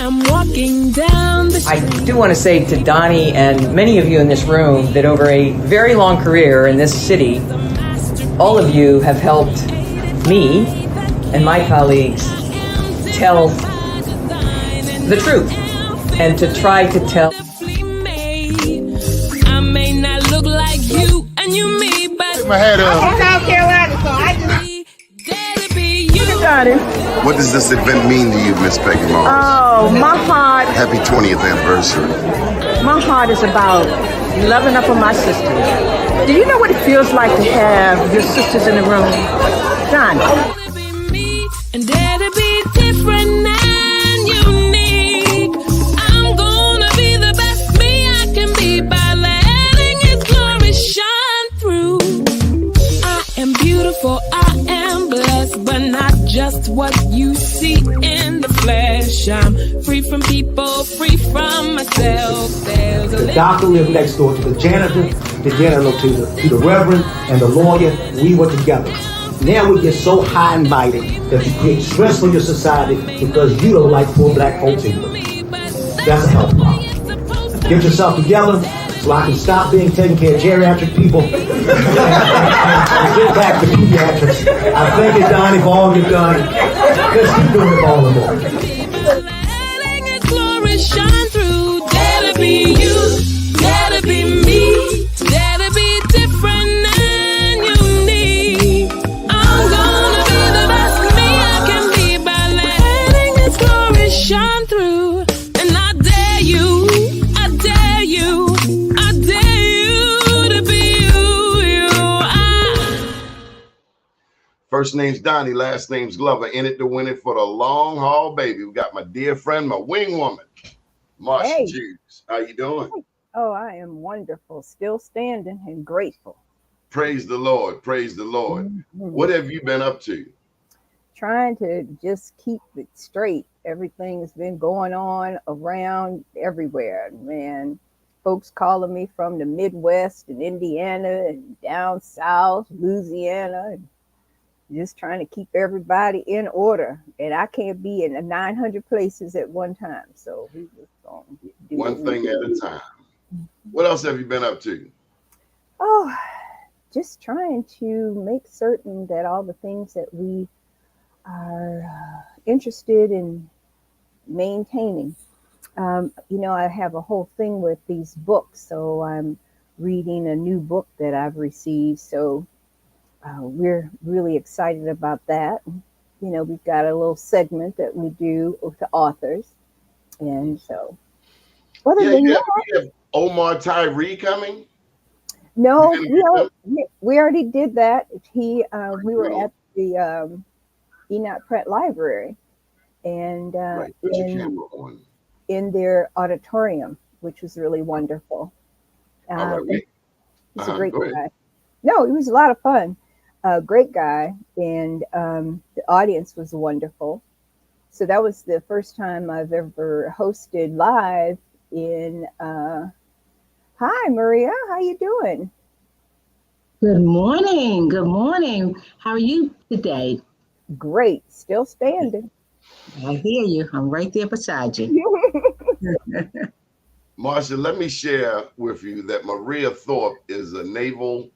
I'm walking down the street. I do want to say to Doni and many of you in this room that over a very long career in this city, all of you have helped me and my colleagues tell the truth and to try to tell. I may not look like you and you me, but Take my hat off. I'm from South Carolina, so I just... What does this event mean to you, Miss Peggy Mars? Oh, my heart. Happy 20th anniversary. My heart is about loving up on my sisters. Do you know what it feels like to have your sisters in the room? John. And dare to be different and unique. I'm gonna be the best me I can be by letting His glory shine through. I am beautiful, I am blessed, but not just what you see in the flesh. I'm free from people, free from myself. The doctor lived next door to the janitor, to the reverend, and the lawyer. We were together. Now we get so high and mighty that you create stress for your society because you don't like poor black folks either. That's a health problem. Get yourself together so I can stop being taking care of geriatric people and get back to pediatrics. I thank you, Doni, for all you've done. Let's keep doing it all the more. Letting His glory shine through. Dare to be you, dare to be me, dare to be different and unique. I'm gonna be the best me I can be by letting His glory shine through. And I dare you, I dare you, I dare you to be you. First name's Doni, last name's Glover. In it to win it for the long haul, baby. We got my dear friend, my wing woman, Marsha Hey. Jews. How you doing? Oh, I am wonderful. Still standing and grateful. Praise the Lord. Praise the Lord. Mm-hmm. What have you been up to? Trying to just keep it straight. Everything's been going on around everywhere, man. Folks calling me from the Midwest and Indiana and down south, Louisiana, and just trying to keep everybody in order. And I can't be in 900 places at one time. So we just gonna do One thing at a time. Mm-hmm. What else have you been up to? Oh, just trying to make certain that all the things that we are interested in maintaining. I have a whole thing with these books, so I'm reading a new book that I've received. So we're really excited about that. We've got a little segment that we do with the authors. And so, other than that, you have Omar Tyree coming? no, we already did that. We were at the Enoch Pratt Library, and Right, put your camera on. in their auditorium, which was really wonderful. All right, wait. He's a great go ahead. guy. No, it was a lot of fun. Great guy, and the audience was wonderful. So that was the first time I've ever hosted live in. Hi, Maria. How you doing? Good morning. Good morning. How are you today? Great. Still standing. I hear you. I'm right there beside you. Marsha, let me share with you that Maria Thorpe is a Naval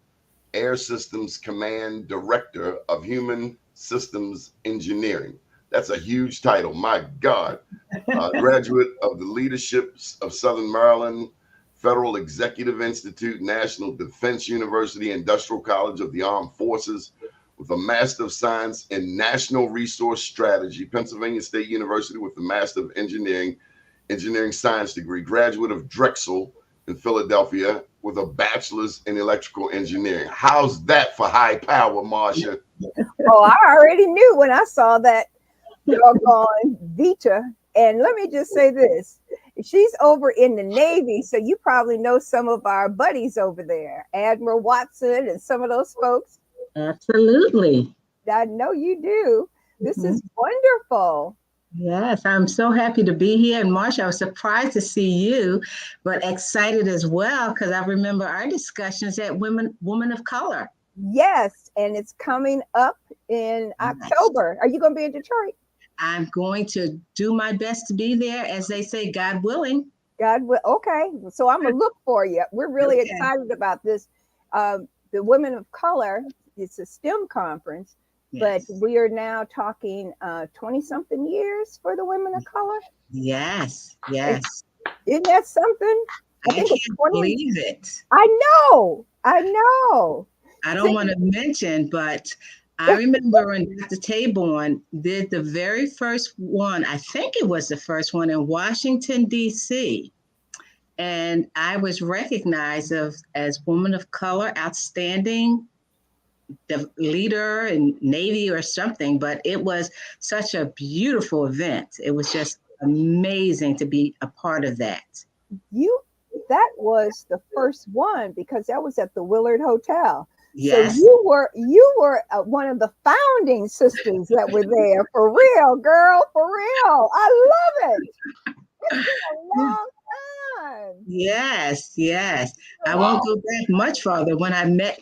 Air Systems Command Director of Human Systems Engineering. That's a huge title. My God. Graduate of the Leaderships of Southern Maryland, Federal Executive Institute, National Defense University, Industrial College of the Armed Forces, with a Master of Science in National Resource Strategy, Pennsylvania State University with the Master of Engineering Science degree, graduate of Drexel in Philadelphia with a bachelor's in electrical engineering. How's that for high power, Marsha? Oh, I already knew when I saw that doggone Vita. And let me just say this. She's over in the Navy, so you probably know some of our buddies over there, Admiral Watson and some of those folks. Absolutely. I know you do. This is wonderful. Yes, I'm so happy to be here. And Marsha, I was surprised to see you, but excited as well, because I remember our discussions at Women of Color. Yes, and it's coming up in October. Are you going to be in Detroit? I'm going to do my best to be there, as they say, God willing. God will. Okay, so I'm gonna look for you. We're really Okay. excited about this. The Women of Color. It's a STEM conference, Yes. but we are now talking 20-something years for the women of color. Yes. Yes. Isn't that something? I think it's can't 20. believe it. I know. I know. I don't want to mention, but I remember when Dr. Taborn did the very first one, I think it was the first one in Washington, D.C. And I was recognized as Woman of Color, outstanding the leader in Navy or something, but it was such a beautiful event. It was just amazing to be a part of that. That was the first one because that was at the Willard Hotel. Yes. So you were one of the founding sisters that were there. For real, girl, for real. I love it. It's been a long time. Yes, yes. I won't go back much farther. When I met,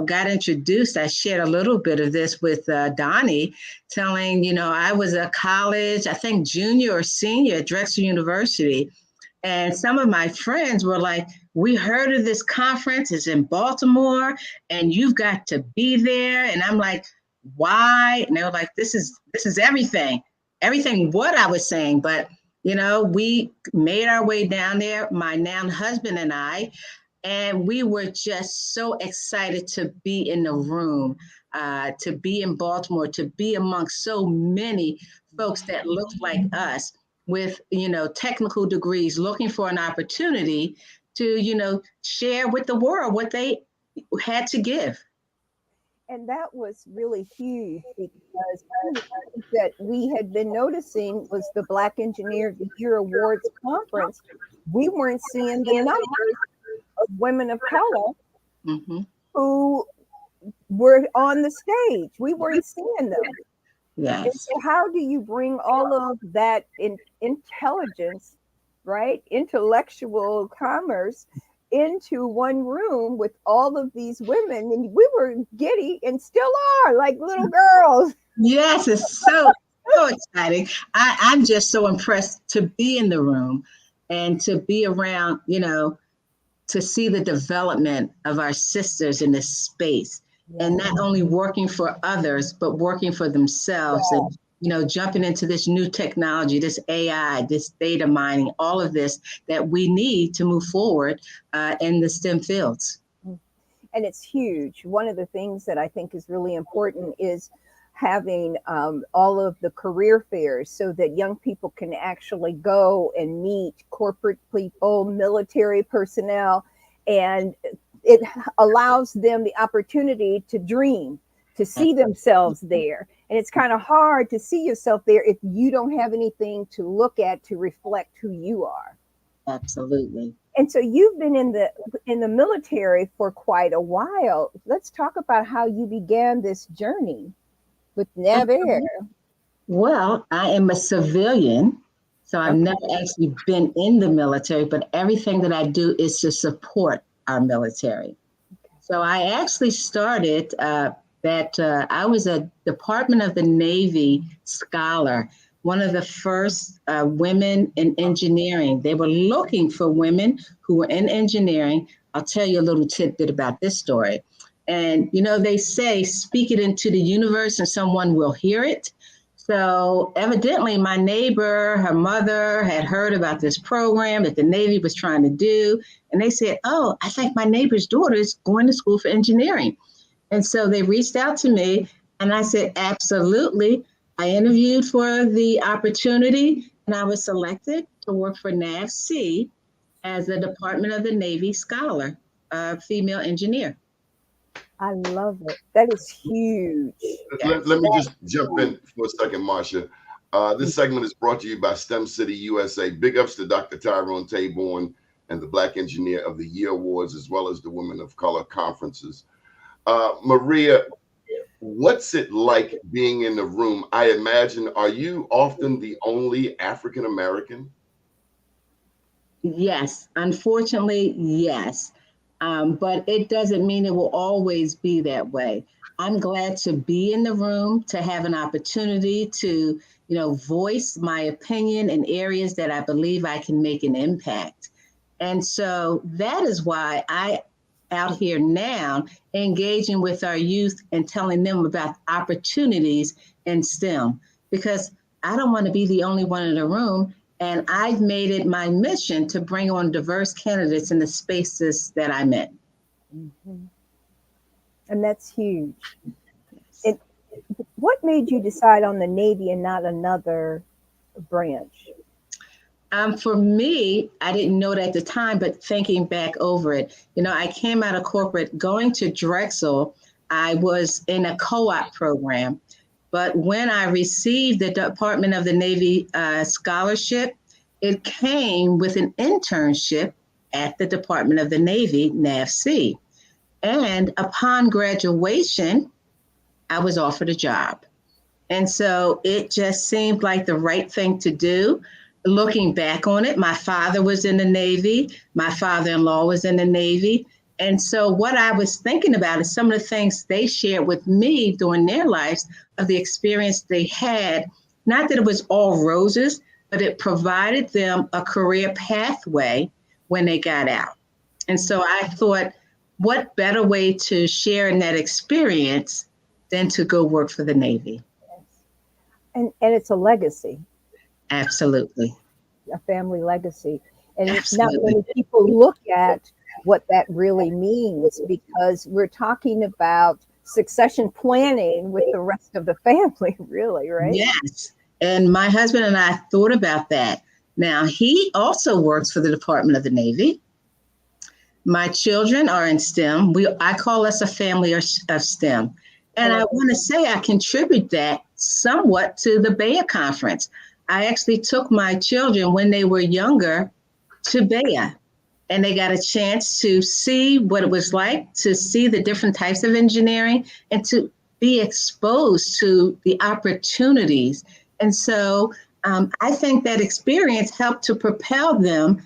got introduced, I shared a little bit of this with Doni, telling, I was a college, I think junior or senior at Drexel University. And some of my friends were like, we heard of this conference, it's in Baltimore, and you've got to be there. And I'm like, why? And they were like, this is everything what I was saying. But, we made our way down there, my now husband and I, and we were just so excited to be in the room, to be in Baltimore, to be amongst so many folks that looked like us with, technical degrees, looking for an opportunity to, share with the world what they had to give. And that was really huge because that we had been noticing was the Black Engineer of the Year Awards conference. We weren't seeing the numbers of women of color who were on the stage. We weren't seeing them. Yes. And so how do you bring all of that intelligence, right? Intellectual commerce into one room with all of these women? And we were giddy and still are like little girls. Yes, it's so exciting. I'm just so impressed to be in the room and to be around, to see the development of our sisters in this space. And not only working for others, but working for themselves and, jumping into this new technology, this AI, this data mining, all of this that we need to move forward in the STEM fields. And it's huge. One of the things that I think is really important is having all of the career fairs so that young people can actually go and meet corporate people, military personnel, and it allows them the opportunity to dream, to see themselves there. And it's kind of hard to see yourself there if you don't have anything to look at to reflect who you are. Absolutely. And so you've been in the military for quite a while. Let's talk about how you began this journey with NavAir. Well, I am a civilian, so I've never actually been in the military, but everything that I do is to support our military. So I actually started I was a Department of the Navy scholar, one of the first women in engineering. They were looking for women who were in engineering. I'll tell you a little tidbit about this story. And, they say, speak it into the universe and someone will hear it. So evidently my neighbor, her mother had heard about this program that the Navy was trying to do. And they said, oh, I think my neighbor's daughter is going to school for engineering. And so they reached out to me and I said, absolutely. I interviewed for the opportunity and I was selected to work for NAVC as a Department of the Navy scholar, female engineer. I love it. That is huge. Let me just jump in for a second, Marsha. This segment is brought to you by STEM City USA. Big ups to Dr. Tyrone Taborn and the Black Engineer of the Year Awards, as well as the Women of Color conferences. Maria, what's it like being in the room? I imagine, are you often the only African American? Yes, unfortunately, yes. But it doesn't mean it will always be that way. I'm glad to be in the room, to have an opportunity to, voice my opinion in areas that I believe I can make an impact. And so that is why I out here now engaging with our youth and telling them about opportunities in STEM, because I don't want to be the only one in the room. And I've made it my mission to bring on diverse candidates in the spaces that I'm in. Mm-hmm. And that's huge. What made you decide on the Navy and not another branch? For me, I didn't know it at the time, but thinking back over it, I came out of corporate going to Drexel. I was in a co-op program. But when I received the Department of the Navy scholarship, it came with an internship at the Department of the Navy, NAVC. And upon graduation, I was offered a job. And so it just seemed like the right thing to do. Looking back on it, my father was in the Navy. My father-in-law was in the Navy. And so what I was thinking about is some of the things they shared with me during their lives of the experience they had. Not that it was all roses, but it provided them a career pathway when they got out. And so I thought, what better way to share in that experience than to go work for the Navy? And it's a legacy. Absolutely. A family legacy. And Absolutely. Not many people look at what that really means, because we're talking about succession planning with the rest of the family, really, right? Yes. And my husband and I thought about that. Now, he also works for the Department of the Navy. My children are in STEM. I call us a family of STEM. And I want to say I contribute that somewhat to the BEYA conference. I actually took my children when they were younger to BEYA, and they got a chance to see what it was like to see the different types of engineering and to be exposed to the opportunities. And so I think that experience helped to propel them,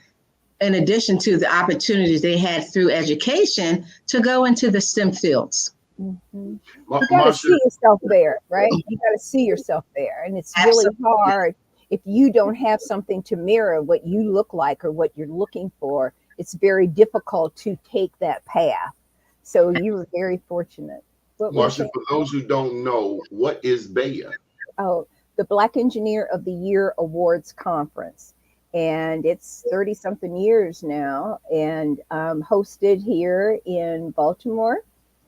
in addition to the opportunities they had through education, to go into the STEM fields. Mm-hmm. You got to see yourself there, right? You got to see yourself there. And it's really hard if you don't have something to mirror what you look like or what you're looking for. It's very difficult to take that path. So you were very fortunate. Marsha, for those who don't know, what is BEYA? Oh, the Black Engineer of the Year Awards Conference. And it's 30-something years now, and hosted here in Baltimore.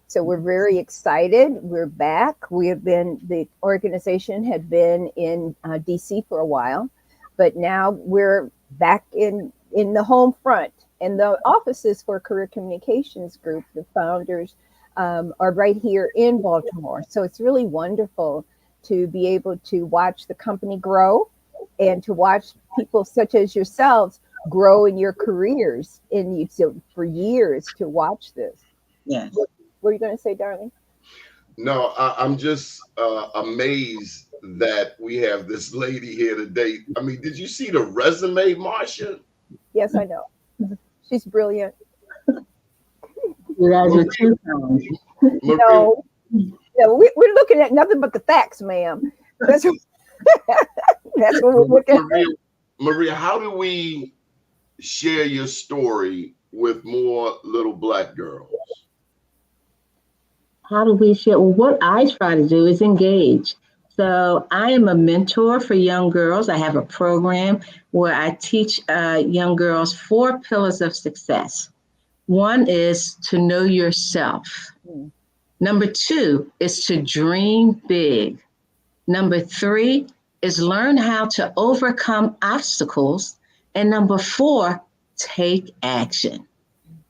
So we're very excited. We're back. The organization had been in DC for a while, but now we're back in the home front. And the offices for Career Communications Group, the founders, are right here in Baltimore. So it's really wonderful to be able to watch the company grow and to watch people such as yourselves grow in your careers for years to watch this. Yes. What are you going to say, darling? No, I'm just amazed that we have this lady here today. I mean, did you see the resume, Marsha? Yes, I know. She's brilliant. You guys are too kind. No, we're looking at nothing but the facts, ma'am. That's what we're looking at. Maria, how do we share your story with more little Black girls? How do we share? Well, what I try to do is engage. So I am a mentor for young girls. I have a program where I teach young girls 4 pillars of success. One is to know yourself. Number 2 is to dream big. Number 3 is learn how to overcome obstacles. And number 4, take action.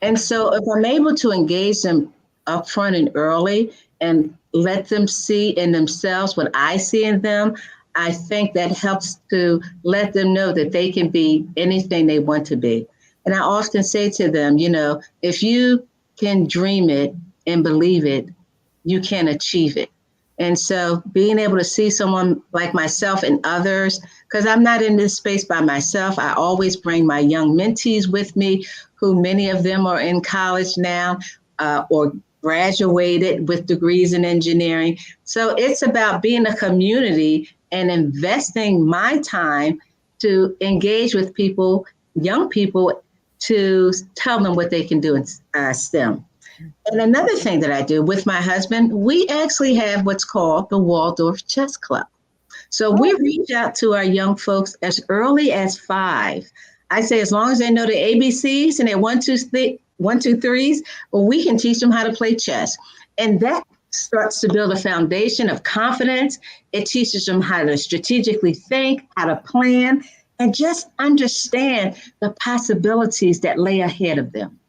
And so if I'm able to engage them upfront and early and let them see in themselves what I see in them, I think that helps to let them know that they can be anything they want to be. And I often say to them, if you can dream it and believe it, you can achieve it. And so being able to see someone like myself and others, because I'm not in this space by myself, I always bring my young mentees with me who many of them are in college now or graduated with degrees in engineering. So it's about being a community and investing my time to engage with people, young people, to tell them what they can do in STEM. And another thing that I do with my husband, we actually have what's called the Waldorf Chess Club. So we reach out to our young folks as early as 5. I say as long as they know the ABCs and their 1, 2, 3s, well, we can teach them how to play chess. And that starts to build a foundation of confidence. It teaches them how to strategically think, how to plan, and just understand the possibilities that lay ahead of them.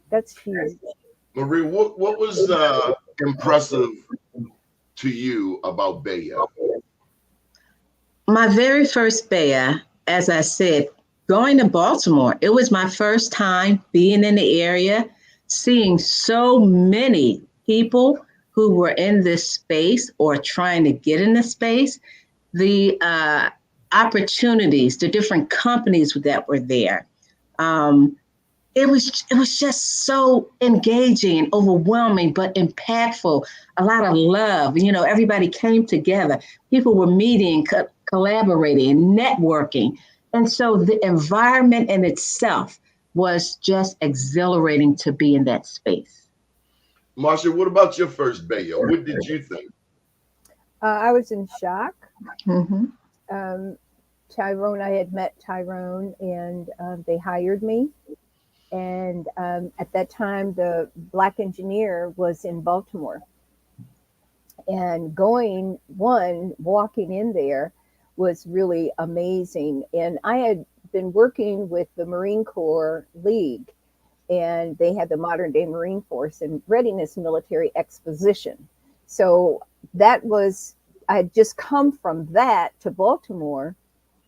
That's huge. Marie, what was impressive to you about BEYA? My very first BEYA, as I said, going to Baltimore, it was my first time being in the area, seeing so many people who were in this space or trying to get in this space, the opportunities, the different companies that were there. It was just so engaging and overwhelming, but impactful. A lot of love. You know, everybody came together. People were meeting, collaborating, networking. And so the environment in itself was just exhilarating to be in that space. Marsha, what about your first BEYA? What did you think? I was in shock. Mm-hmm. Tyrone, I had met Tyrone, and they hired me. And at that time, the Black engineer was in Baltimore. And walking in there was really amazing. And I had been working with the Marine Corps League, and they had the modern day Marine Force and Readiness Military Exposition. So I had just come from that to Baltimore,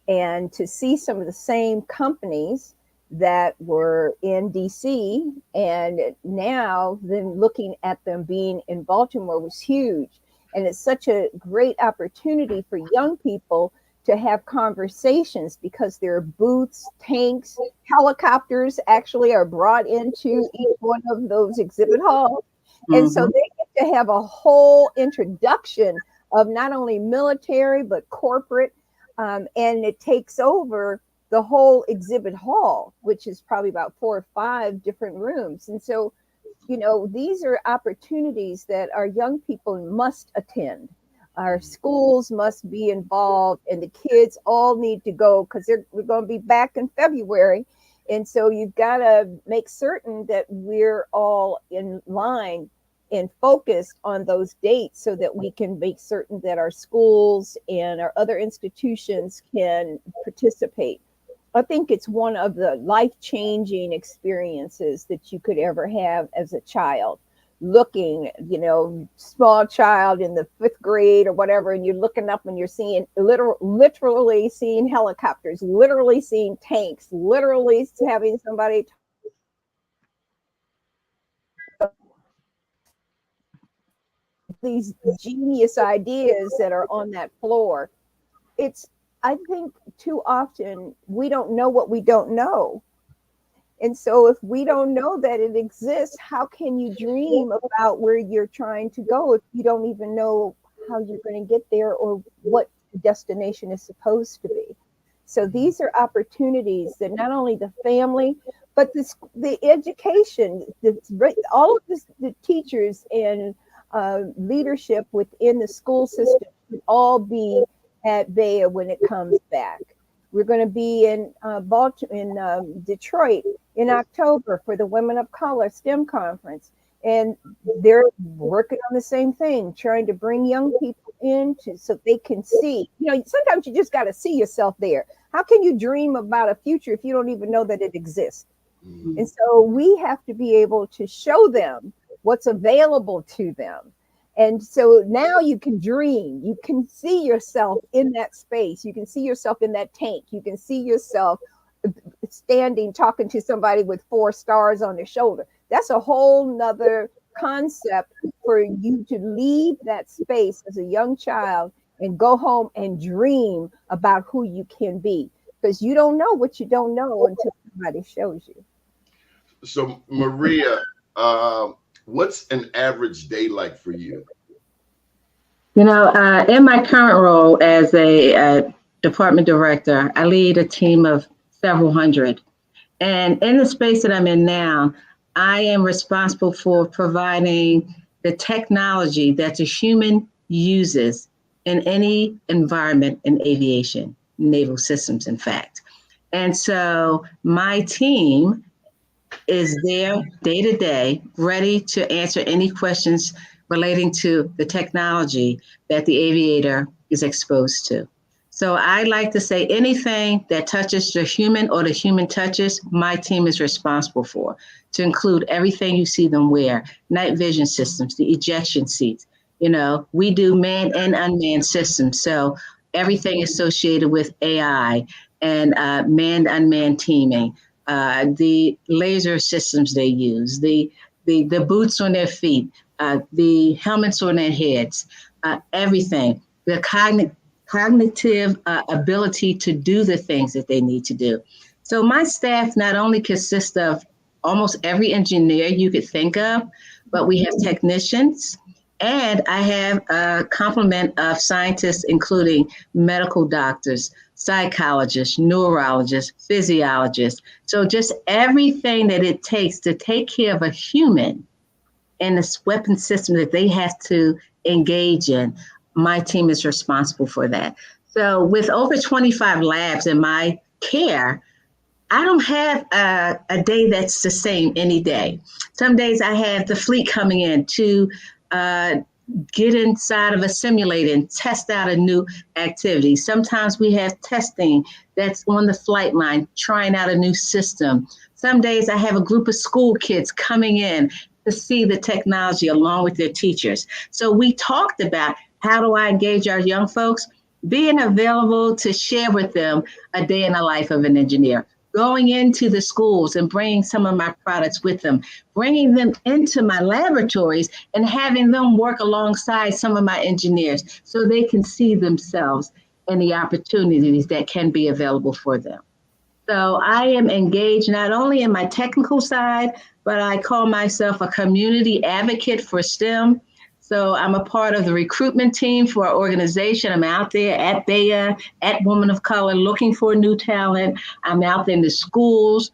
and to see some of the same companies that were in DC, and now then looking at them being in Baltimore was huge. And it's such a great opportunity for young people to have conversations, because there are booths, tanks, helicopters actually are brought into each one of those exhibit halls. And so they get to have a whole introduction of not only military, but corporate. And it takes over the whole exhibit hall, which is probably about 4 or 5 different rooms. And so, you know, these are opportunities that our young people must attend. Our schools must be involved, and the kids all need to go, because we're going to be back in February. And so you've got to make certain that we're all in line and focused on those dates, so that we can make certain that our schools and our other institutions can participate. I think it's one of the life-changing experiences that you could ever have as a child. Looking, you know, small child in the 5th grade or whatever, and you're looking up and you're seeing literally seeing helicopters, literally seeing tanks, literally having somebody these genius ideas that are on that floor. I think too often we don't know what we don't know. And so if we don't know that it exists, how can you dream about where you're trying to go if you don't even know how you're going to get there or what the destination is supposed to be? So these are opportunities that not only the family, but the education, all of the teachers and leadership within the school system should all be at BEYA when it comes back. We're going to be in Detroit in October for the Women of Color STEM conference. And they're working on the same thing, trying to bring young people in so they can see. You know, sometimes you just got to see yourself there. How can you dream about a future if you don't even know that it exists? Mm-hmm. And so we have to be able to show them what's available to them. And so now you can dream. You can see yourself in that space. You can see yourself in that tank. You can see yourself standing, talking to somebody with 4 stars on their shoulder. That's a whole nother concept for you to leave that space as a young child and go home and dream about who you can be, because you don't know what you don't know until somebody shows you. So Maria, what's an average day like for you? You know, in my current role as a department director, I lead a team of several hundred. And in the space that I'm in now, I am responsible for providing the technology that the human uses in any environment in aviation, naval systems, in fact. And so my team is there day to day, ready to answer any questions relating to the technology that the aviator is exposed to. So I like to say anything that touches the human or the human touches, my team is responsible for, to include everything you see them wear, night vision systems, the ejection seats. You know, we do manned and unmanned systems. So everything associated with AI and manned unmanned teaming, the laser systems they use, the boots on their feet, the helmets on their heads, everything, the cognitive ability to do the things that they need to do. So my staff not only consists of almost every engineer you could think of, but we have technicians, and I have a complement of scientists, including medical doctors, psychologists, neurologists, physiologists. So just everything that it takes to take care of a human in this weapon system that they have to engage in, my team is responsible for that. So with over 25 labs in my care, I don't have a day that's the same any day. Some days I have the fleet coming in to get inside of a simulator and test out a new activity. Sometimes we have testing that's on the flight line, trying out a new system. Some days I have a group of school kids coming in to see the technology along with their teachers. So we talked about how do I engage our young folks? Being available to share with them a day in the life of an engineer, going into the schools and bringing some of my products with them, bringing them into my laboratories and having them work alongside some of my engineers so they can see themselves and the opportunities that can be available for them. So I am engaged not only in my technical side, but I call myself a community advocate for STEM. So I'm a part of the recruitment team for our organization. I'm out there at BEYA, at Women of Color, looking for new talent. I'm out in the schools,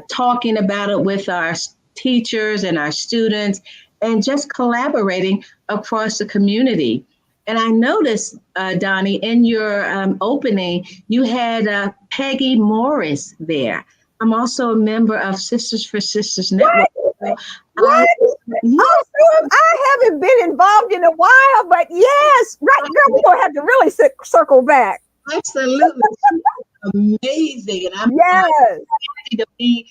talking about it with our teachers and our students, and just collaborating across the community. And I noticed, Doni, in your opening, you had Peggy Morris there. I'm also a member of Sisters for Sisters Network. What? Oh, I haven't been involved in a while, but yes, right, girl, we're going to have to really circle back. Absolutely. Amazing. And I'm happy to be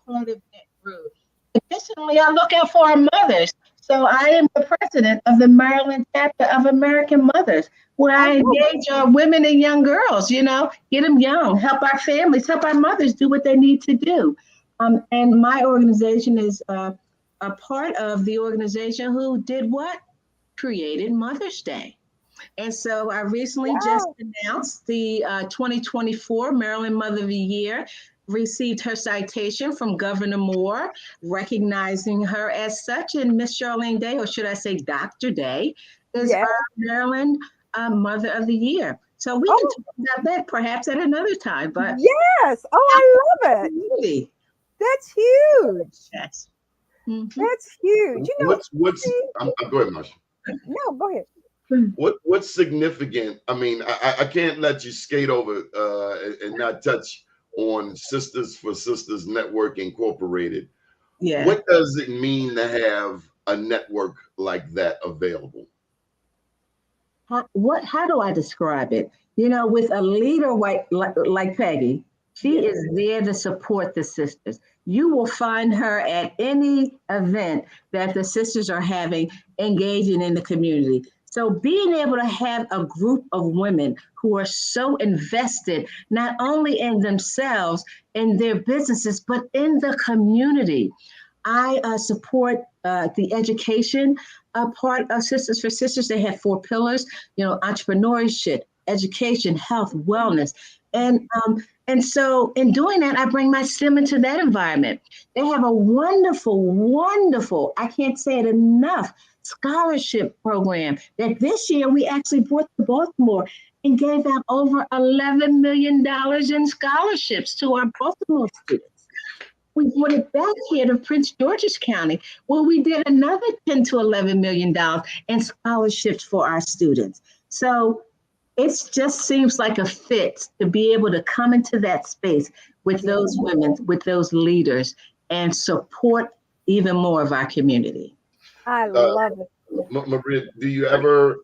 part of that group. Additionally, I look out for our mothers. So I am the president of the Maryland chapter of American Mothers, where I engage our women and young girls, you know, get them young, help our families, help our mothers do what they need to do. And my organization is a part of the organization who did what? Created Mother's Day. And so I recently just announced the 2024 Maryland Mother of the Year, received her citation from Governor Moore, recognizing her as such. And Miss Charlene Day, or should I say Dr. Day, is our Maryland Mother of the Year. So we can talk about that perhaps at another time. But yes, I love it. That's huge. Yes. Mm-hmm. That's huge. You know, go ahead, Marsha. No, go ahead. What's significant? I mean, I can't let you skate over and not touch on Sisters for Sisters Network Incorporated. Yeah. What does it mean to have a network like that available? How do I describe it? You know, with a leader like Peggy, she is there to support the sisters. You will find her at any event that the sisters are having, engaging in the community. So being able to have a group of women who are so invested, not only in themselves, in their businesses, but in the community. I support the education part of Sisters for Sisters. They have 4 pillars, you know, entrepreneurship, education, health, wellness. And so in doing that, I bring my STEM into that environment. They have a wonderful, wonderful, I can't say it enough, scholarship program that this year we actually brought to Baltimore and gave out over $11 million in scholarships to our Baltimore students. We brought it back here to Prince George's County, where we did another $10 to $11 million in scholarships for our students. So it just seems like a fit to be able to come into that space with those women, with those leaders, and support even more of our community. I love it. Maria, do you ever,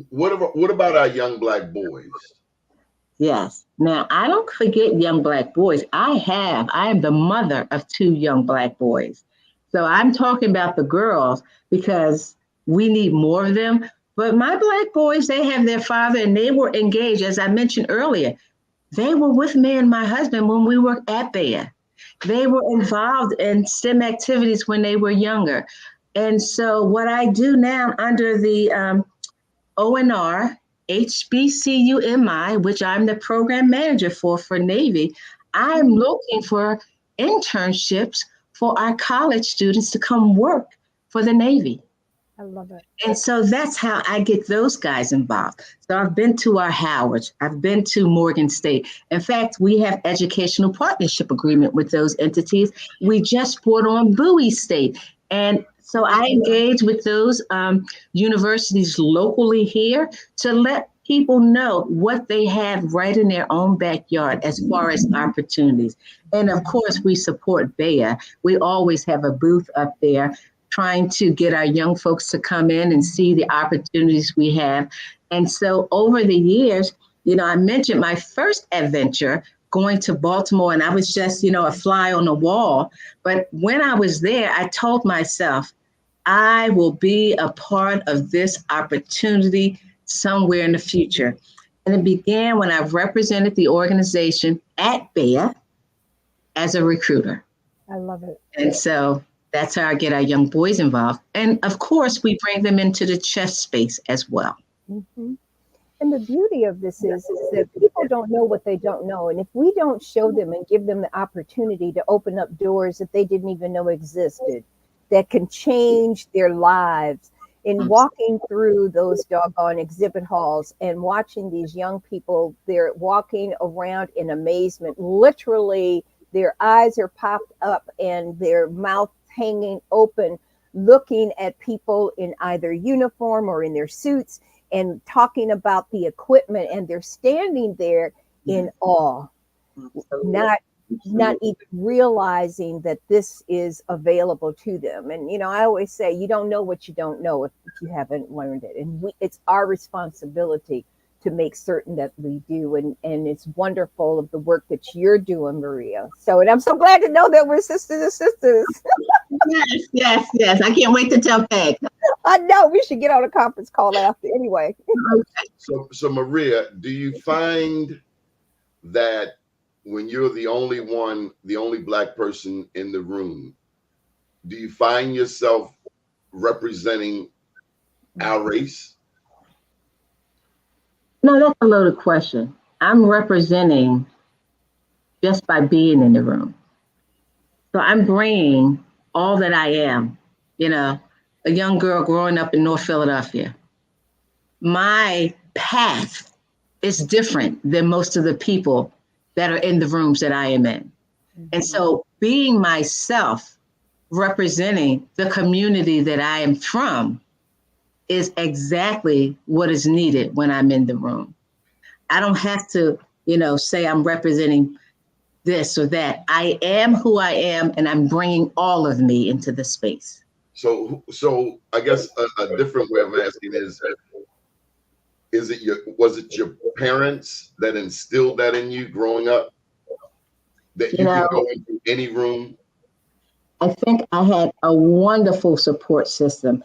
what about our young Black boys? Yes. Now, I don't forget young Black boys. I am the mother of 2 young Black boys. So I'm talking about the girls because we need more of them. But my Black boys, they have their father and they were engaged. As I mentioned earlier, they were with me and my husband when we were at BEYA. They were involved in STEM activities when they were younger. And so what I do now under the ONR, HBCUMI, which I'm the program manager for Navy, I'm looking for internships for our college students to come work for the Navy. I love it. And so that's how I get those guys involved. So I've been to our Howard, I've been to Morgan State. In fact, we have educational partnership agreement with those entities. We just brought on Bowie State. And so I engage with those universities locally here to let people know what they have right in their own backyard as far as opportunities. And of course, we support BEYA. We always have a booth up there trying to get our young folks to come in and see the opportunities we have. And so over the years, I mentioned my first adventure going to Baltimore, and I was just, a fly on the wall. But when I was there, I told myself, I will be a part of this opportunity somewhere in the future. And it began when I represented the organization at BEYA as a recruiter. I love it. And so that's how I get our young boys involved. And of course, we bring them into the chess space as well. Mm-hmm. And the beauty of this is that people don't know what they don't know. And if we don't show them and give them the opportunity to open up doors that they didn't even know existed, that can change their lives, in walking through those doggone exhibit halls and watching these young people, they're walking around in amazement. Literally, their eyes are popped up and their mouth hanging open, looking at people in either uniform or in their suits and talking about the equipment, and they're standing there in awe, not even realizing that this is available to them. And I always say, you don't know what you don't know if you haven't learned it, and it's our responsibility to make certain that we do. And it's wonderful of the work that you're doing, Maria. So, and I'm so glad to know that we're sisters and sisters. Yes. I can't wait to tell Peg. I know we should get on a conference call after anyway. So Maria, do you find that when you're the only Black person in the room, do you find yourself representing our race? No, that's a loaded question. I'm representing just by being in the room. So I'm bringing all that I am, a young girl growing up in North Philadelphia. My path is different than most of the people that are in the rooms that I am in. And so being myself, representing the community that I am from, is exactly what is needed when I'm in the room. I don't have to, say I'm representing this or that. I am who I am, and I'm bringing all of me into the space. So I guess a different way of asking was it your parents that instilled that in you growing up, that you could go into any room? I think I had a wonderful support system.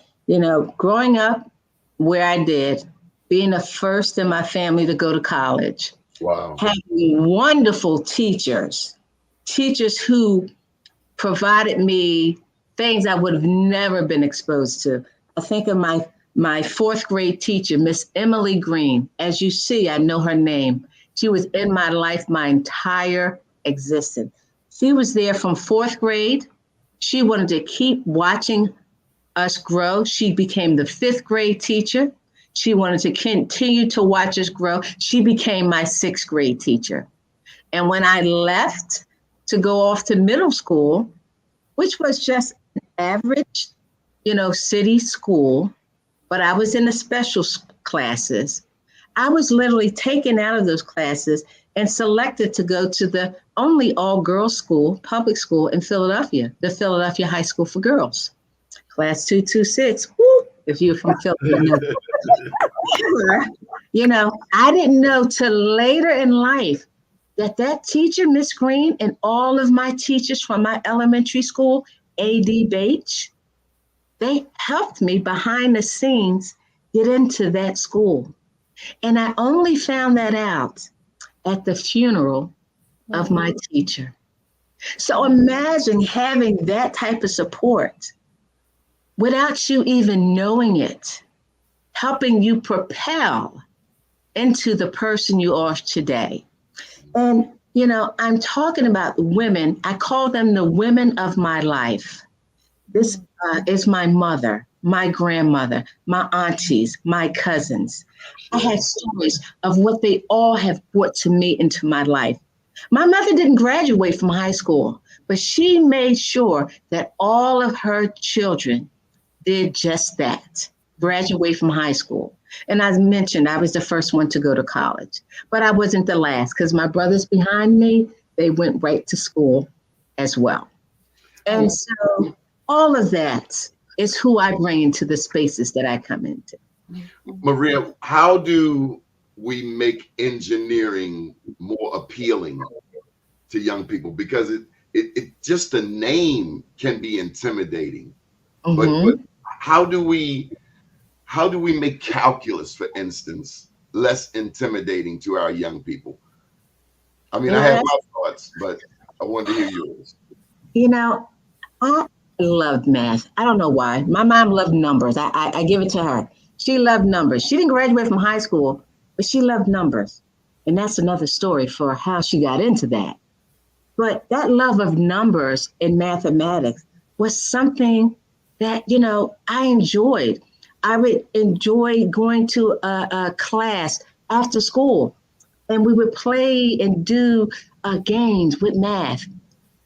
Growing up where I did, being the first in my family to go to college, having wonderful teachers who provided me things I would have never been exposed to. I think of my fourth grade teacher, Miss Emily Green. As you see, I know her name. She was in my life my entire existence. She was there from 4th grade. She wanted to keep watching us grow. She became the 5th grade teacher. She wanted to continue to watch us grow. She became my 6th grade teacher. And when I left to go off to middle school, which was just an average, city school, but I was in the special classes. I was literally taken out of those classes and selected to go to the only all-girls school, public school in Philadelphia, the Philadelphia High School for Girls. Class 226, woo, if you're from Philadelphia. I didn't know till later in life that teacher, Miss Green, and all of my teachers from my elementary school, A.D. Bates, they helped me behind the scenes get into that school. And I only found that out at the funeral of my teacher. So imagine having that type of support without you even knowing it, helping you propel into the person you are today. And, I'm talking about women. I call them the women of my life. This is my mother, my grandmother, my aunties, my cousins. I had stories of what they all have brought to me into my life. My mother didn't graduate from high school, but she made sure that all of her children did just that, graduate from high school. And as mentioned, I was the first one to go to college, but I wasn't the last because my brothers behind me, they went right to school as well. And so all of that is who I bring into the spaces that I come into. Maria, how do we make engineering more appealing to young people? Because it just the name can be intimidating. But how do we make calculus, for instance, less intimidating to our young people? I mean, I have my thoughts, but I wanted to hear yours. I loved math. I don't know why. My mom loved numbers. I give it to her. She loved numbers. She didn't graduate from high school, but she loved numbers. And that's another story for how she got into that. But that love of numbers in mathematics was something that, I enjoyed. I would enjoy going to a class after school, and we would play and do games with math.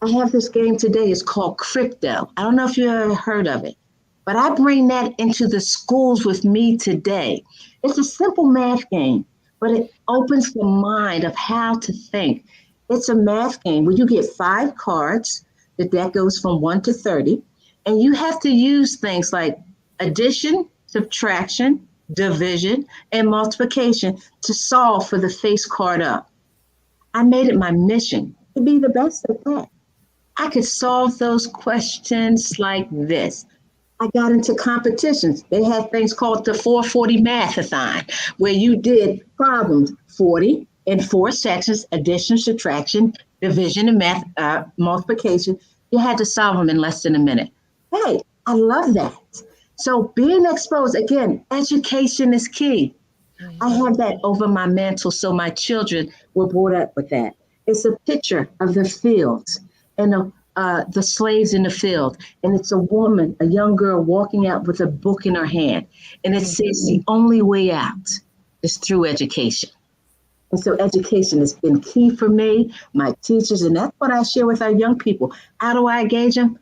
I have this game today. It's called Crypto. I don't know if you ever heard of it, but I bring that into the schools with me today. It's a simple math game, but it opens the mind of how to think. It's a math game where you get 5 cards. The deck goes from 1 to 30, and you have to use things like addition, subtraction, division, and multiplication to solve for the face card up. I made it my mission to be the best at that. I could solve those questions like this. I got into competitions. They had things called the 440 Math-a-thon, where you did problems 40 in 4 sections, addition, subtraction, division, and math multiplication. You had to solve them in less than a minute. Hey, I love that. So being exposed, again, education is key. I have that over my mantle, so my children were brought up with that. It's a picture of the fields and the slaves in the field. And it's a woman, a young girl walking out with a book in her hand. And it says the only way out is through education. And so education has been key for me, my teachers, and that's what I share with our young people. How do I engage them?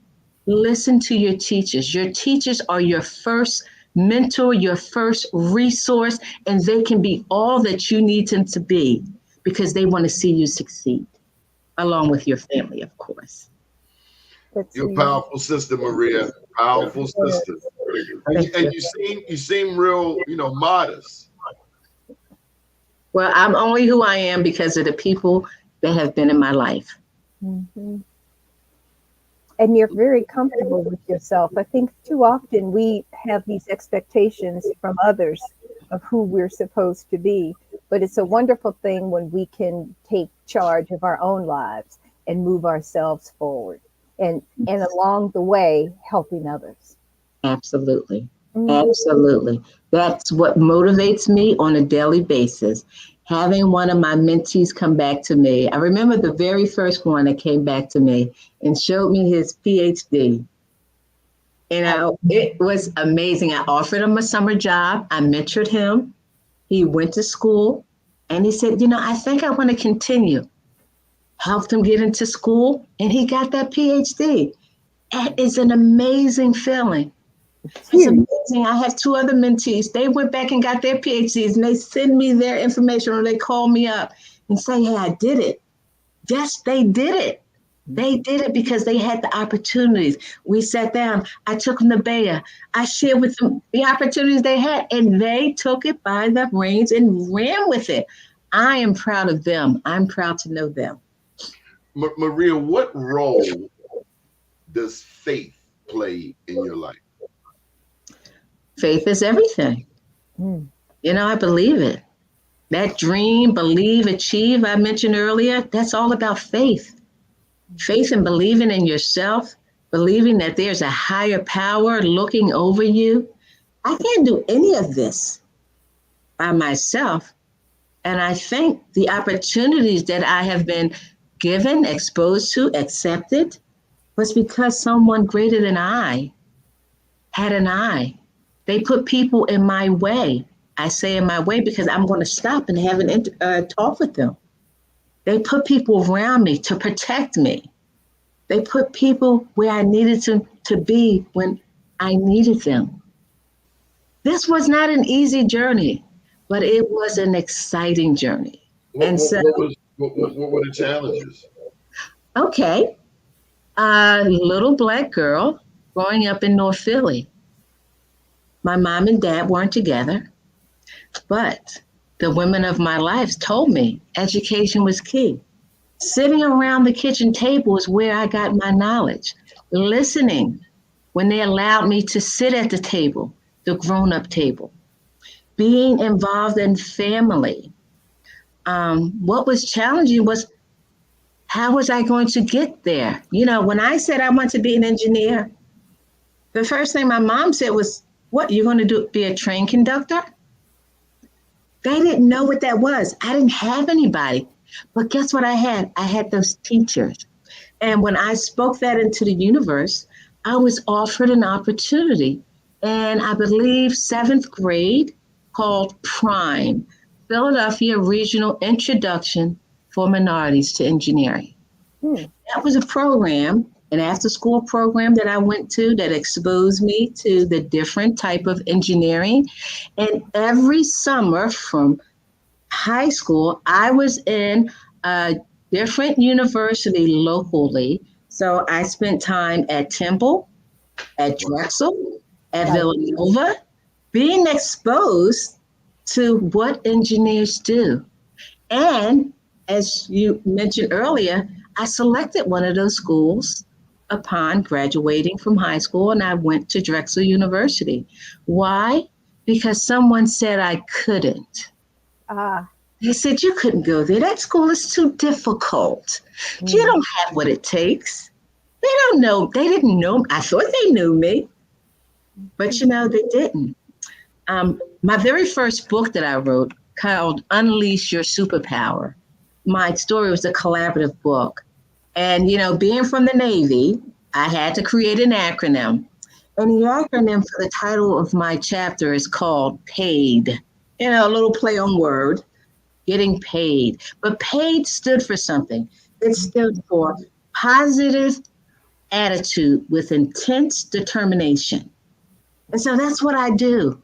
Listen to your teachers. Your teachers are your first mentor, your first resource, and they can be all that you need them to be because they want to see you succeed, along with your family, of course. You're a powerful sister, Maria. Powerful sister. And you seem real, modest. Well, I'm only who I am because of the people that have been in my life. Mm-hmm. And you're very comfortable with yourself. I think too often we have these expectations from others of who we're supposed to be. But it's a wonderful thing when we can take charge of our own lives and move ourselves forward. And along the way, helping others. Absolutely. Absolutely. That's what motivates me on a daily basis. having one of my mentees come back to me. I remember the very first one that came back to me and showed me his PhD. You know, it was amazing. I offered him a summer job. I mentored him. He went to school and he said, you know, I think I want to continue. Helped him get into school and he got that PhD. It is an amazing feeling. It's amazing. I have 2 other mentees. They went back and got their PhDs and they send me their information or they call me up and say, hey, I did it. Yes, they did it. They did it because they had the opportunities. We sat down. I took them to BEYA. I shared with them the opportunities they had, and they took it by the reins and ran with it. I am proud of them. I'm proud to know them. Maria, what role does faith play in your life? Faith is everything. You know, I believe it. That dream, believe, achieve, I mentioned earlier, that's all about faith. Faith in believing in yourself, believing that there's a higher power looking over you. I can't do any of this by myself. And I think the opportunities that I have been given, exposed to, accepted, was because someone greater than I had an eye. They put people in my way. I say in my way because I'm going to stop and have a talk with them. They put people around me to protect me. They put people where I needed to be when I needed them. This was not an easy journey, but it was an exciting journey. What were the challenges? Okay, a little Black girl growing up in North Philly. My mom and dad weren't together, but the women of my life told me education was key. Sitting around the kitchen table is where I got my knowledge. Listening when they allowed me to sit at the table, the grown-up table. Being involved in family. What was challenging was, how was I going to get there? You know, when I said I want to be an engineer, the first thing my mom said was, what, you're going to do, be a train conductor? They didn't know what that was. I didn't have anybody. But guess what I had? I had those teachers. And when I spoke that into the universe, I was offered an opportunity. And I believe 7th grade, called PRIME, Philadelphia Regional Introduction for Minorities to Engineering. That was a program, an after-school program that I went to that exposed me to the different type of engineering. And every summer from high school, I was in a different university locally. So I spent time at Temple, at Drexel, at Villanova, being exposed to what engineers do. And as you mentioned earlier, I selected one of those schools upon graduating from high school, and I went to Drexel University. Why? Because someone said I couldn't. They said, you couldn't go there. That school is too difficult. You don't have what it takes. They don't know. They didn't know. I thought they knew me, but you know, they didn't. My very first book that I wrote, called Unleash Your Superpower, my story was a collaborative book. And, you know, being from the Navy, I had to create an acronym. And the acronym for the title of my chapter is called PAID. You know, a little play on word, getting paid. But PAID stood for something. It stood for positive attitude with intense determination. And so that's what I do.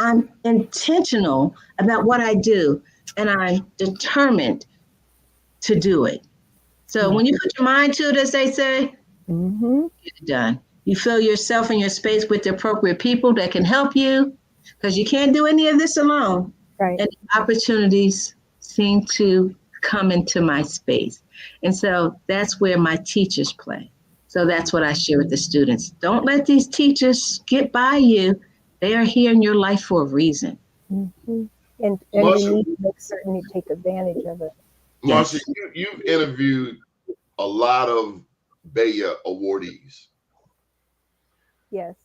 I'm intentional about what I do, and I'm determined to do it. So when you put your mind to it, as they say, get it done. You fill yourself and your space with the appropriate people that can help you, because you can't do any of this alone. Right. And opportunities seem to come into my space. And so that's where my teachers play. So that's what I share with the students. Don't let these teachers get by you. They are here in your life for a reason. And you need to make certain you take advantage of it. Marcia, you've interviewed a lot of BEYA awardees. Yes.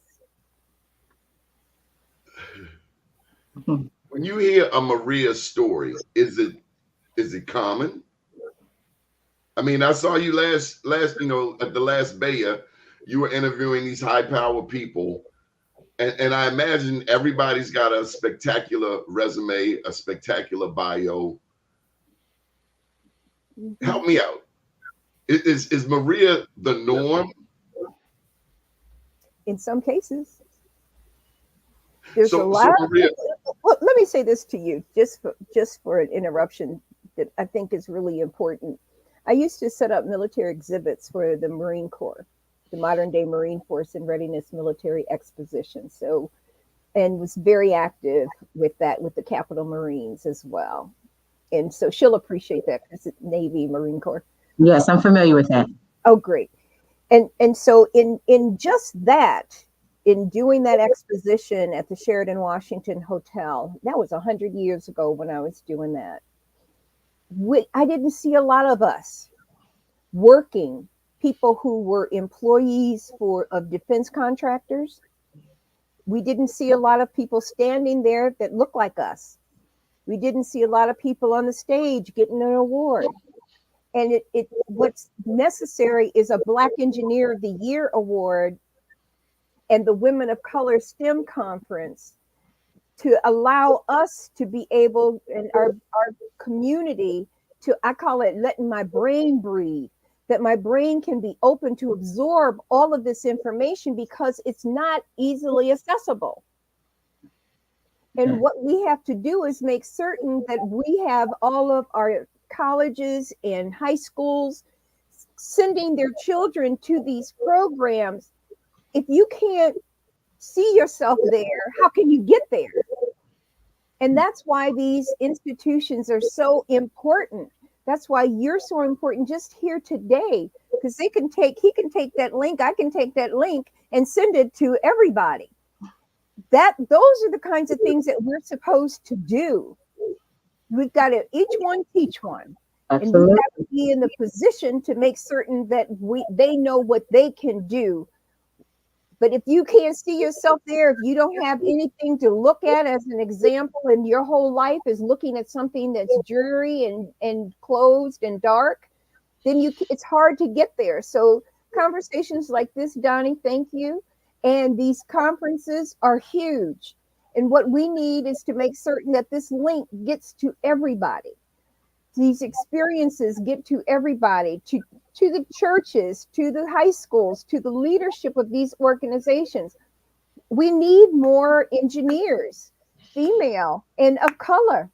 When you hear a Maria story, is it common? I mean, I saw you last, at the last BEYA, you were interviewing these high power people. And I imagine everybody's got a spectacular resume, a spectacular bio. Help me out. Is Maria the norm? In some cases, there's So a lot. Maria, Well, let me say this to you, just for an interruption that I think is really important. I used to set up military exhibits for the Marine Corps, the modern day Marine Force and Readiness Military Exposition. So, and was very active with that with the Capitol Marines as well. And so she'll appreciate that because it's Navy, Marine Corps. Yes, I'm familiar with that. Oh, great. And so in just that, in doing that exposition at the Sheraton Washington Hotel, that was 100 years ago when I was doing that. I didn't see a lot of us working, people who were employees of defense contractors. We didn't see a lot of people standing there that looked like us. We didn't see a lot of people on the stage getting an award. And what's necessary is a Black Engineer of the Year award and the Women of Color STEM conference to allow us to be able, in our community, to, I call it letting my brain breathe, that my brain can be open to absorb all of this information because it's not easily accessible. And what we have to do is make certain that we have all of our colleges and high schools sending their children to these programs. If you can't see yourself there, how can you get there? And that's why these institutions are so important. That's why you're so important just here today, because he can take that link, I can take that link and send it to everybody. Those are the kinds of things that we're supposed to do. We've got to each one teach one. Absolutely. And we have to be in the position to make certain that they know what they can do. But if you can't see yourself there, if you don't have anything to look at as an example, and your whole life is looking at something that's dreary and closed and dark, then it's hard to get there. So conversations like this, Doni, thank you. And these conferences are huge. And what we need is to make certain that this link gets to everybody. These experiences get to everybody, to the churches, to the high schools, to the leadership of these organizations. We need more engineers, female and of color.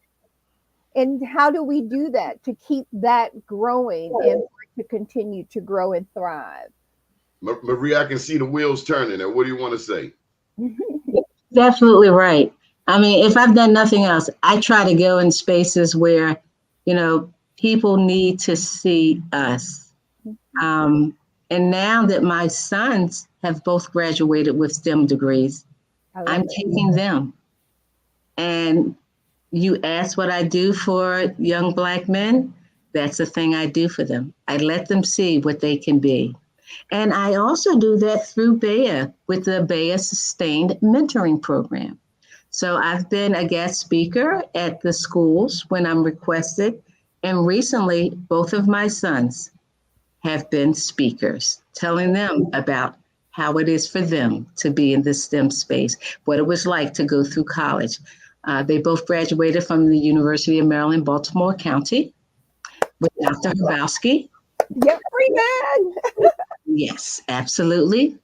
And how do we do that to keep that growing and to continue to grow and thrive? Maria, I can see the wheels turning there. What do you want to say? Absolutely right. I mean, if I've done nothing else, I try to go in spaces where, people need to see us. And now that my sons have both graduated with STEM degrees, I'm taking them. And you ask what I do for young Black men, that's the thing I do for them. I let them see what they can be. And I also do that through BEYA with the BEYA Sustained Mentoring Program. So I've been a guest speaker at the schools when I'm requested. And recently, both of my sons have been speakers, telling them about how it is for them to be in the STEM space, what it was like to go through college. They both graduated from the University of Maryland, Baltimore County with Dr. Hrabowski. Yep, free man. Yes, absolutely.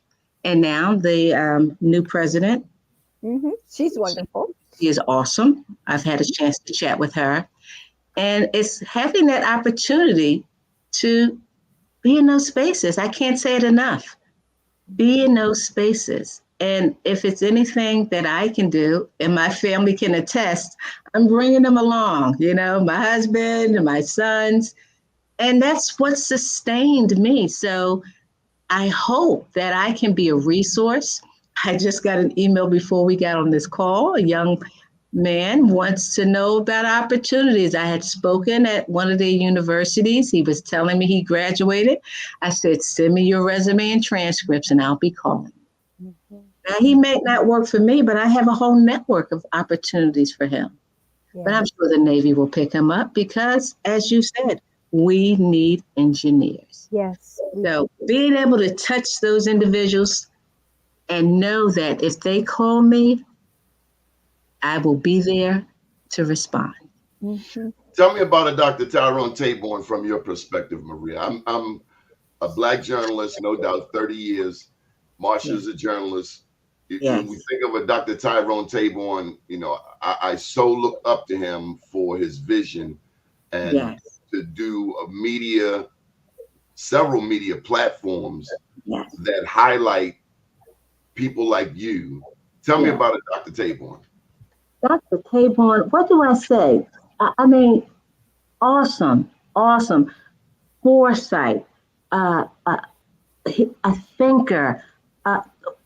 And now the new president. Mm-hmm. She's wonderful. She is awesome. I've had a chance to chat with her. And it's having that opportunity to be in those spaces. I can't say it enough. Be in those spaces. And if it's anything that I can do and my family can attest, I'm bringing them along, my husband and my sons. And that's what sustained me. So I hope that I can be a resource. I just got an email before we got on this call. A young man wants to know about opportunities. I had spoken at one of the universities. He was telling me he graduated. I said, send me your resume and transcripts and I'll be calling. Mm-hmm. Now, he may not work for me, but I have a whole network of opportunities for him. But I'm sure the Navy will pick him up because, as you said, we need engineers. Yes. So being able to touch those individuals and know that if they call me, I will be there to respond. Mm-hmm. Tell me about a Dr. Tyrone Taborn from your perspective, Maria. I'm a Black journalist, no doubt, 30 years. Marsha's a journalist. When we think of a Dr. Tyrone Taborn, you know, I so look up to him for his vision and to do several media platforms that highlight people like you. Tell me about it, Dr. Taborn. Dr. Taborn, what do I say? I mean, awesome foresight, a thinker.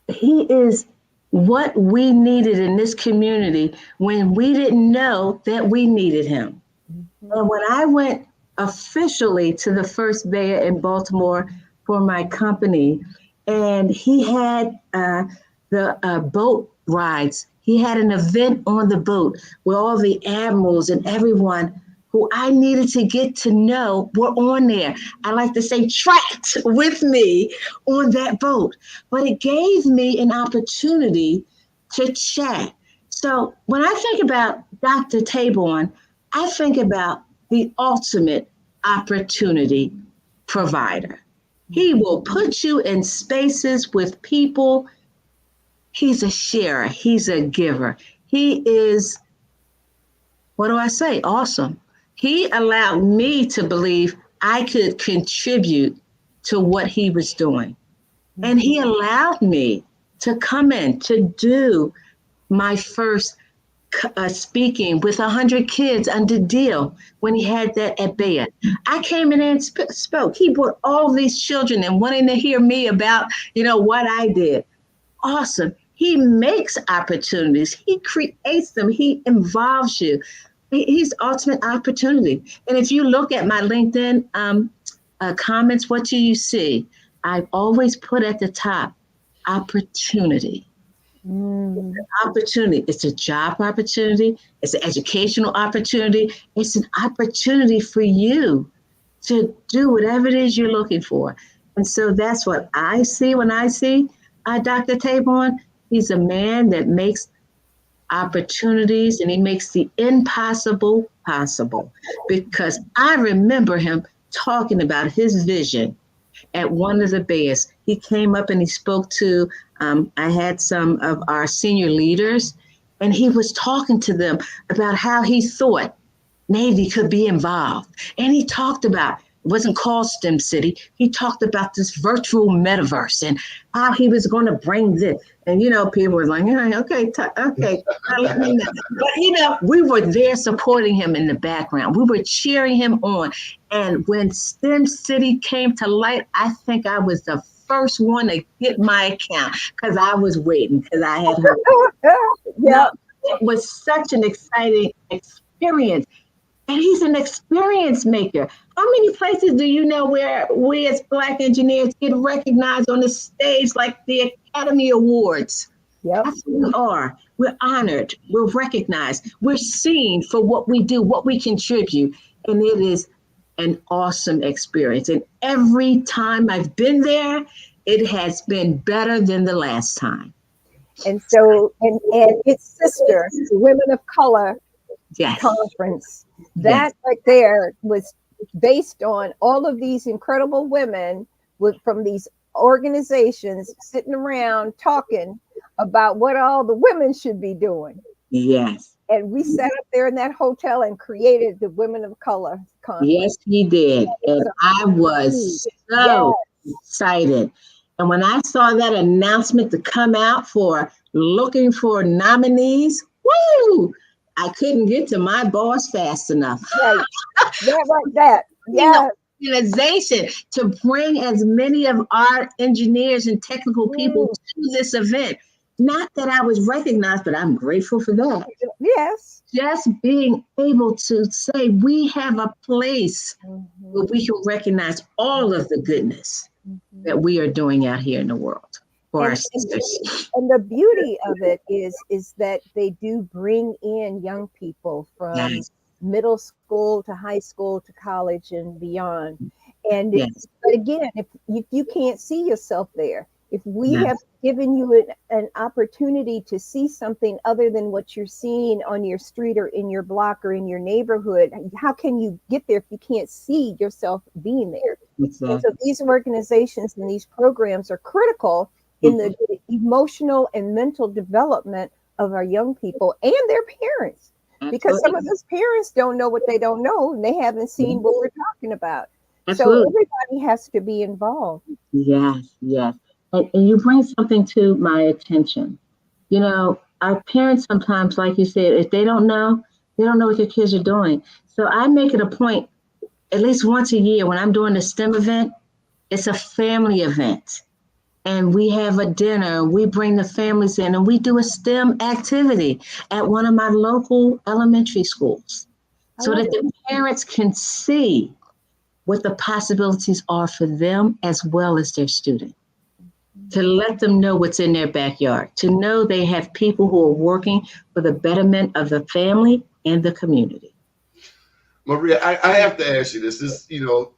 He is what we needed in this community when we didn't know that we needed him. Mm-hmm. And when I went officially to the first BEYA in Baltimore for my company, and he had the boat rides. He had an event on the boat where all the admirals and everyone who I needed to get to know were on there. I like to say trapped with me on that boat. But it gave me an opportunity to chat. So when I think about Dr. Taborn, I think about the ultimate opportunity provider. He will put you in spaces with people. He's a sharer. He's a giver. He is, what do I say? Awesome. He allowed me to believe I could contribute to what he was doing. And he allowed me to come in to do my first speaking with 100 kids under deal when he had that at BEYA. I came in and spoke. He brought all these children and wanting to hear me about, what I did. Awesome. He makes opportunities. He creates them. He involves you. He's ultimate opportunity. And if you look at my LinkedIn comments, what do you see? I've always put at the top, opportunity. It's an opportunity. It's a job opportunity. It's an educational opportunity. It's an opportunity for you to do whatever it is you're looking for. And so that's what I see when I see Dr. Taborn. He's a man that makes opportunities and he makes the impossible possible, because I remember him talking about his vision at one of the BEYAs. He came up and he spoke to, I had some of our senior leaders, and he was talking to them about how he thought Navy could be involved. And he talked about, it wasn't called STEM City. He talked about this virtual metaverse and how he was going to bring this. And, people were like, okay. But, we were there supporting him in the background. We were cheering him on. And when STEM City came to light, I think I was the first one to get my account because I was waiting because I had heard. It was such an exciting experience. And he's an experience maker. How many places do you know where we as Black engineers get recognized on the stage like the Academy Awards? Yep. That's who we are. We're honored. We're recognized. We're seen for what we do, what we contribute. And it is an awesome experience. And every time I've been there, it has been better than the last time. And so, and its sister, the Women of Color Conference, that right there was based on all of these incredible women from these organizations sitting around talking about what all the women should be doing. Yes. And we sat up there in that hotel and created the Women of Color Conference. Yes, he did. And I was so excited. And when I saw that announcement to come out for looking for nominees, woo! I couldn't get to my boss fast enough. Right. That. Yeah. Organization to bring as many of our engineers and technical people to this event. Not that I was recognized, but I'm grateful for that. Yes. Just being able to say we have a place where we can recognize all of the goodness that we are doing out here in the world. for our And, sisters. and the beauty of it is that they do bring in young people from Yes, middle school to high school to college and beyond. And yes, but again, if you can't see yourself there, if we yes. have given you an opportunity to see something other than what you're seeing on your street or in your block or in your neighborhood, how can you get there if you can't see yourself being there? And so Exactly. these organizations and these programs are critical in the emotional and mental development of our young people and their parents. Because some of Absolutely. those parents don't know what they don't know, and they haven't seen what we're talking about. So Absolutely. everybody has to be involved. Yes, yes. And you bring something to my attention. You know, our parents sometimes, like you said, if they don't know what their kids are doing. So I make it a point, at least once a year when I'm doing the STEM event, it's a family event. And we have a dinner, we bring the families in, and we do a STEM activity at one of my local elementary schools I so love that it. the parents can see what the possibilities are for them as well as their student. To let them know what's in their backyard, to know they have people who are working for the betterment of the family and the community. Maria, I have to ask you this.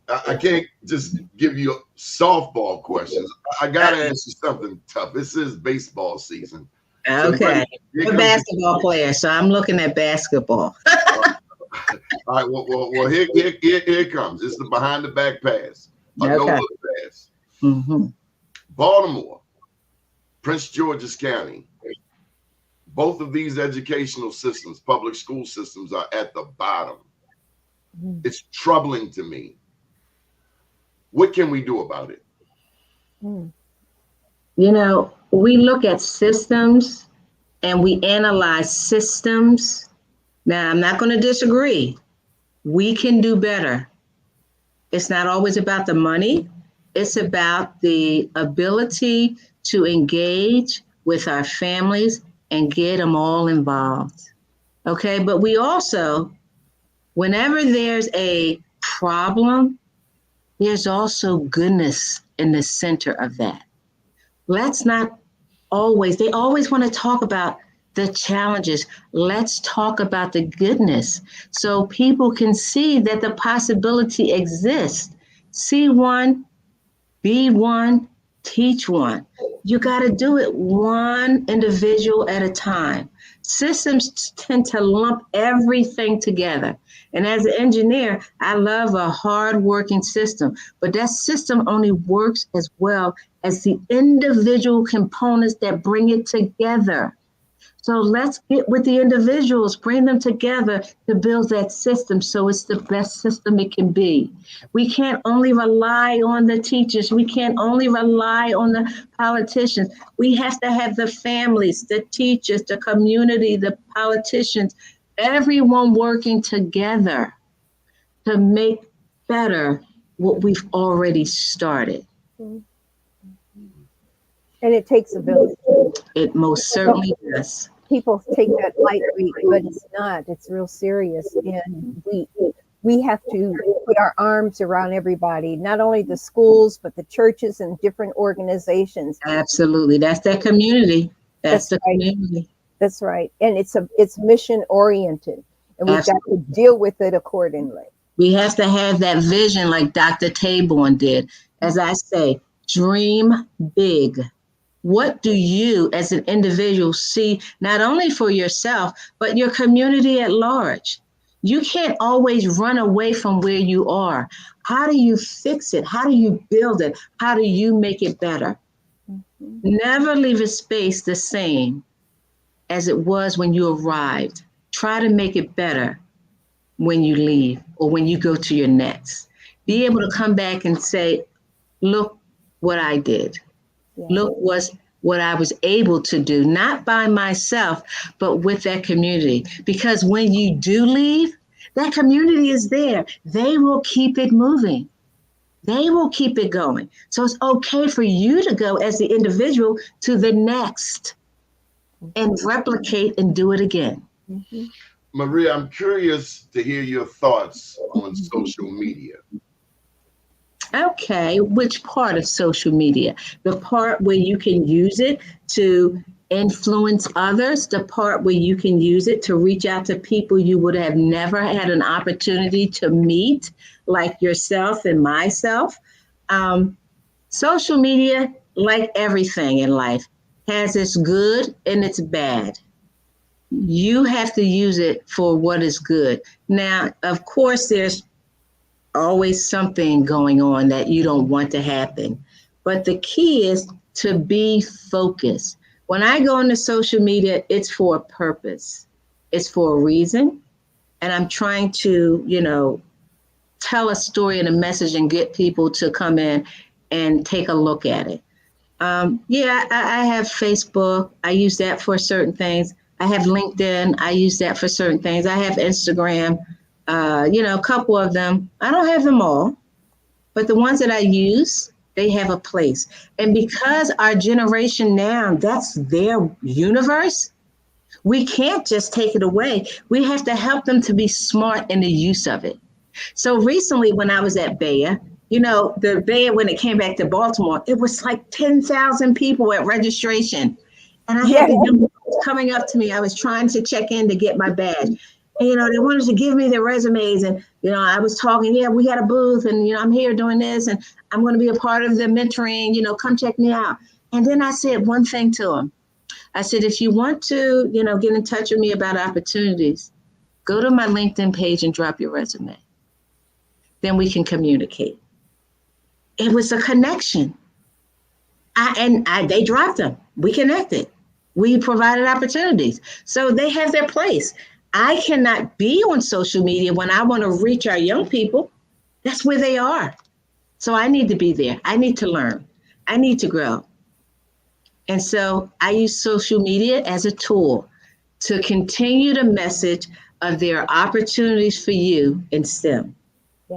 I can't just give you softball questions. I got to ask you something tough. This is baseball season. So Okay. here I'm a comes basketball player, so I'm looking at basketball. all right, well, here it comes. It's the behind the back pass, a no Okay. look pass. Mm-hmm. Baltimore, Prince George's County. Both of these educational systems, public school systems, are at the bottom. It's troubling to me. What can we do about it? You know, we look at systems and we analyze systems. Now, I'm not going to disagree. We can do better. It's not always about the money. It's about the ability to engage with our families and get them all involved. Okay, but we also, whenever there's a problem, there's also goodness in the center of that. Let's not they always want to talk about the challenges. Let's talk about the goodness so people can see that the possibility exists. See one, be one, teach one. You got to do it one individual at a time. Systems tend to lump everything together. And as an engineer, I love a hard-working system, but that system only works as well as the individual components that bring it together. So let's get with the individuals, bring them together to build that system so it's the best system it can be. We can't only rely on the teachers. We can't only rely on the politicians. We have to have the families, the teachers, the community, the politicians, everyone working together to make better what we've already started. And it takes a village. It most certainly does. People take that lightly, but it's not. It's real serious, and we have to put our arms around everybody, not only the schools but the churches and different organizations. Absolutely, that's that community. That's the right. community. That's right, and it's mission oriented, and we've got to deal with it accordingly. We have to have that vision, like Dr. Taborn did. As I say, dream big. What do you as an individual see, not only for yourself, but your community at large? You can't always run away from where you are. How do you fix it? How do you build it? How do you make it better? Never leave a space the same as it was when you arrived. Try to make it better when you leave or when you go to your next. Be able to come back and say, look what I did. Look what I was able to do, not by myself, but with that community. Because when you do leave, that community is there. They will keep it moving. They will keep it going. So it's okay for you to go as the individual to the next and replicate and do it again. Maria, I'm curious to hear your thoughts on social media. Okay, which part of social media? The part where you can use it to influence others, the part where you can use it to reach out to people you would have never had an opportunity to meet, like yourself and myself. Social media, like everything in life, has its good and its bad. You have to use it for what is good. Now, of course, there's always something going on that you don't want to happen. But the key is to be focused. When I go into social media, it's for a purpose, it's for a reason. And I'm trying to, tell a story and a message and get people to come in and take a look at it. I have Facebook. I use that for certain things. I have LinkedIn. I use that for certain things. I have Instagram. A couple of them. I don't have them all, but the ones that I use, they have a place. And because our generation now, that's their universe, we can't just take it away. We have to help them to be smart in the use of it. So recently when I was at BEYA, the BEYA, when it came back to Baltimore, it was like 10,000 people at registration. And I had the young people coming up to me. I was trying to check in to get my badge. And, they wanted to give me their resumes. And, I was talking, we got a booth and, I'm here doing this and I'm going to be a part of the mentoring, come check me out. And then I said one thing to them. I said, if you want to, get in touch with me about opportunities, go to my LinkedIn page and drop your resume. Then we can communicate. It was a connection. They dropped them. We connected. We provided opportunities. So they have their place. I cannot be on social media when I want to reach our young people. That's where they are. So I need to be there. I need to learn. I need to grow. And so I use social media as a tool to continue the message of there are opportunities for you in STEM.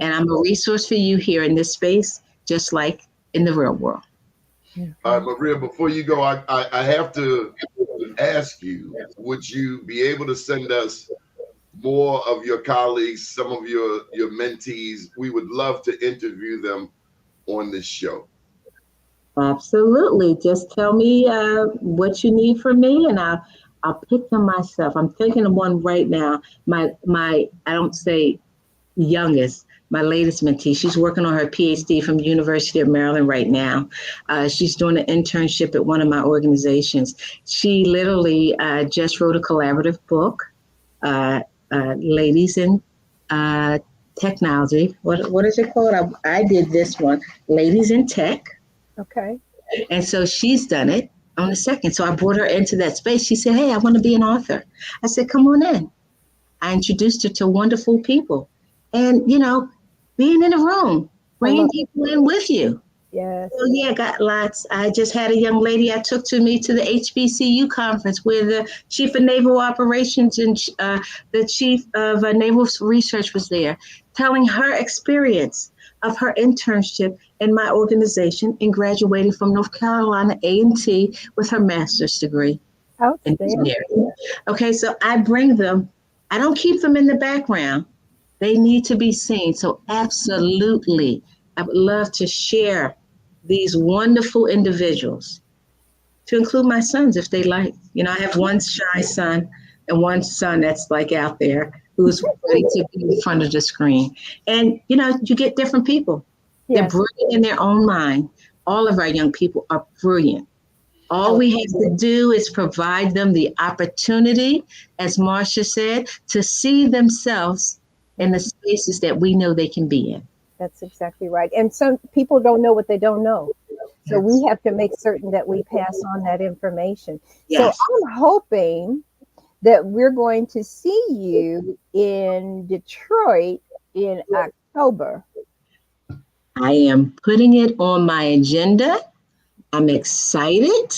And I'm a resource for you here in this space, just like in the real world. Maria, before you go, I have to ask you, would you be able to send us more of your colleagues, some of your mentees? We would love to interview them on this show. Absolutely. Just tell me what you need from me and I'll pick them myself. I'm thinking of one right now. My I don't say youngest, my latest mentee. She's working on her PhD from the University of Maryland right now. She's doing an internship at one of my organizations. She literally just wrote a collaborative book, Ladies in Technology. What is it called? I did this one, Ladies in Tech. Okay. And so she's done it on the second. So I brought her into that space. She said, hey, I want to be an author. I said, come on in. I introduced her to wonderful people. And, being in a room, bringing people in with you. Yes. So yeah, got lots. I just had a young lady I took to me to the HBCU conference where the chief of naval operations and the chief of naval research was there, telling her experience of her internship in my organization and graduating from North Carolina A&T with her master's degree in engineering. Okay, so I bring them. I don't keep them in the background. They need to be seen. So absolutely, I would love to share these wonderful individuals, to include my sons if they like. I have one shy son and one son that's like out there who's ready to be in front of the screen. And, you get different people. Yes. They're brilliant in their own mind. All of our young people are brilliant. All we have to do is provide them the opportunity, as Marcia said, to see themselves in the spaces that we know they can be in. That's exactly right. And some people don't know what they don't know. So we have to make certain that we pass on that information. Yes. So I'm hoping that we're going to see you in Detroit in October. I am putting it on my agenda. I'm excited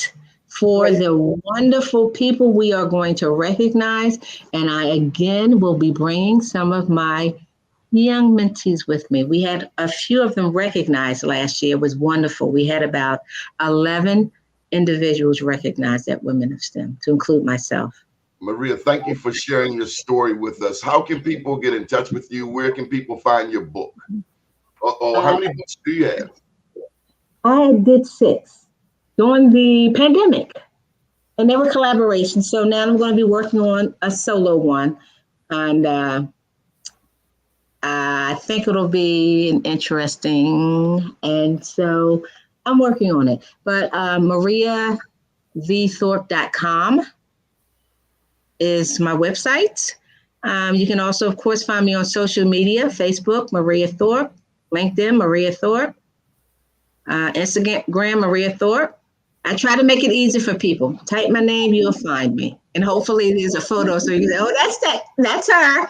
for the wonderful people we are going to recognize. And I, again, will be bringing some of my young mentees with me. We had a few of them recognized last year. It was wonderful. We had about 11 individuals recognized at Women of STEM, to include myself. Maria, thank you for sharing your story with us. How can people get in touch with you? Where can people find your book? How many books do you have? I did 6 during the pandemic, and they were collaborations. So now I'm going to be working on a solo one, and I think it'll be interesting. And so I'm working on it. But mariavthorpe.com is my website. You can also, of course, find me on social media: Facebook, Maria Thorpe; LinkedIn, Maria Thorpe; Instagram, Maria Thorpe. I try to make it easy for people. Type my name, you'll find me. And hopefully there's a photo so you can say, oh, that's her.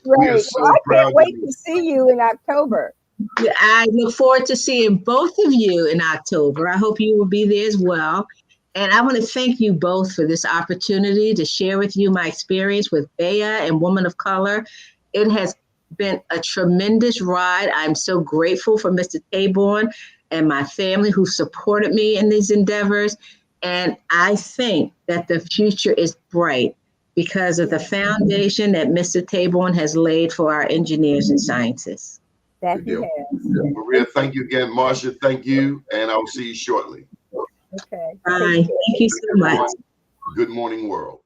We are Great. so Well, I proud can't of wait you. to see you in October. I look forward to seeing both of you in October. I hope you will be there as well. And I want to thank you both for this opportunity to share with you my experience with BEYA and Women of Color. It has been a tremendous ride. I'm so grateful for Mr. Taborn and my family who supported me in these endeavors. And I think that the future is bright because of the foundation that Mr. Taborn has laid for our engineers and scientists. That Good he deal. has. Maria, thank you again. Marcia, thank you. And I'll see you shortly. Okay. Bye. Thank you so much. Good morning, world.